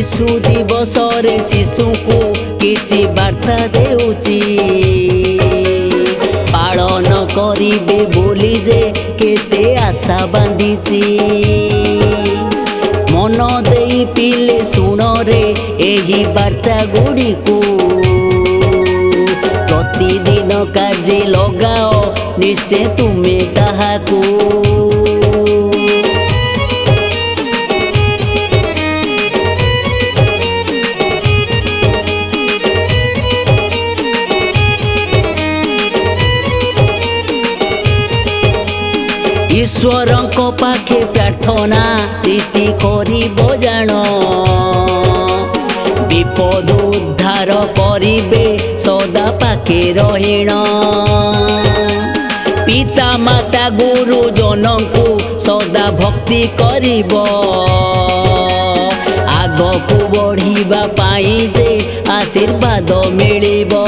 शिशु दिवस रे शिशु को किछि वार्ता देउची पालन करिबे बोली जे केते आशा बांधिची मन देई पिले सुन रे एही वार्ता गुड़ी को प्रतिदिन कार्य लगाओ निश्चय तुमे ताहाकू ईश्वर को पाखे प्रार्थना प्रीति करिबो जान विपद उद्धार करिबे सदा पाखे रहिण पिता माता गुरुजन को सदा भक्ति करिबो आगकू बढ़िबा पाई जे आशीर्वाद मिलिबो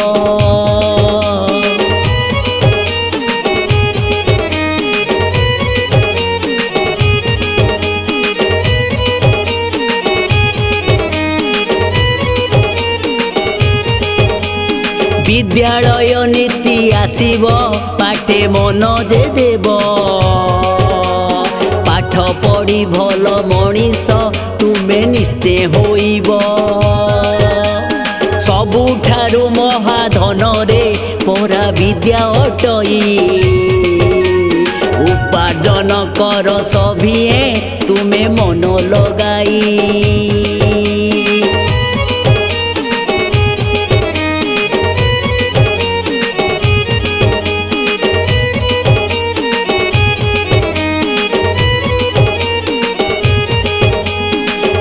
विद्यालय नीति आसीब पाठे मन जे देव पाठ पढ़ी भल मनीष तुमे निश्चय होइब सबुठारु महाधन रे परा विद्या अटई उपार्जन कर सभिए तुमे मन लगाई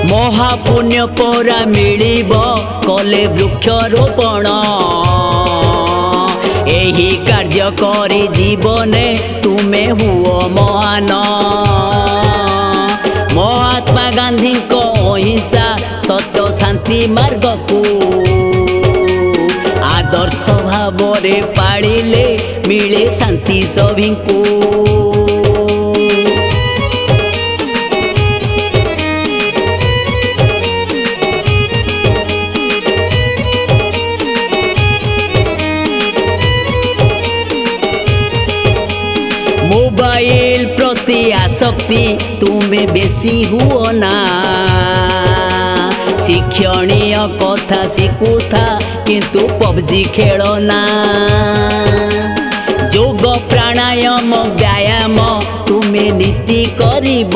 महापुण्य परा मिलिब कले वृक्षरोपण एही कार्य करी जीवने तुमे हुओ महान महात्मा गांधी को अहिंसा सत्य शांति मार्ग को आदर्श भाव रे पाड़िले मिले शांति सभी को मोबाइल प्रति आसक्ति तुमे बेसी हुओ ना शिक्षणीय कथा शिखुथा किंतु पबजी खेलो ना योग प्राणायाम व्यायाम तुमे नीति करिब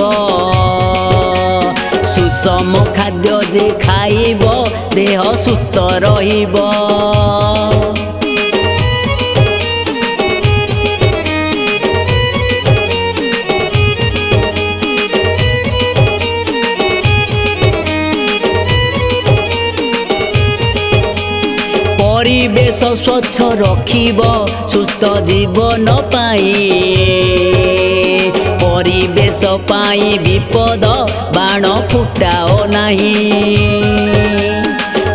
सुषम खाद्य जे खाइब देह सुस्थ रहिब परिवेश स्वच्छ रखिब सुस्थ जीवन पाई परिवेश पाई विपद बाण फुटाओ नहीं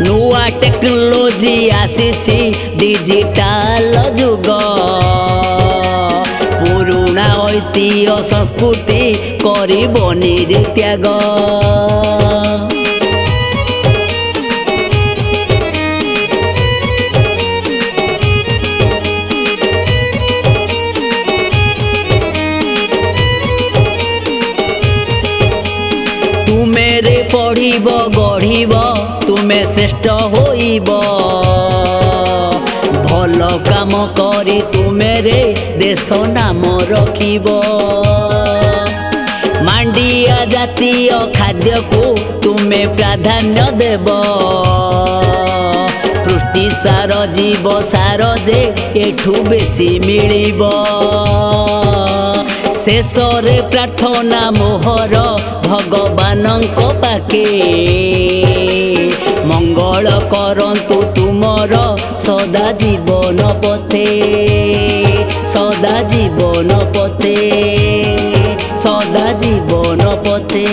नुआ टेक्नोलोजी आसीछि डिजिटल जुग पुरुणा ऐतिह्य संस्कृति करिबनि त्याग मेरे पढ़िब गढ़िब तुमे श्रेष्ठ होइब भल काम करी तुमे रे देश नाम रखिब मांडिया जातीय खाद्य को तुमे प्राधान्य देव पुष्टि सार जीव सार जे एठू बेसी मिलिब शेष रे प्रार्थना मोहर भगवान को पाके मंगल करंतु तुमर सदा जीवन पथे सदा जीवन पथे सदा जीवन पथे।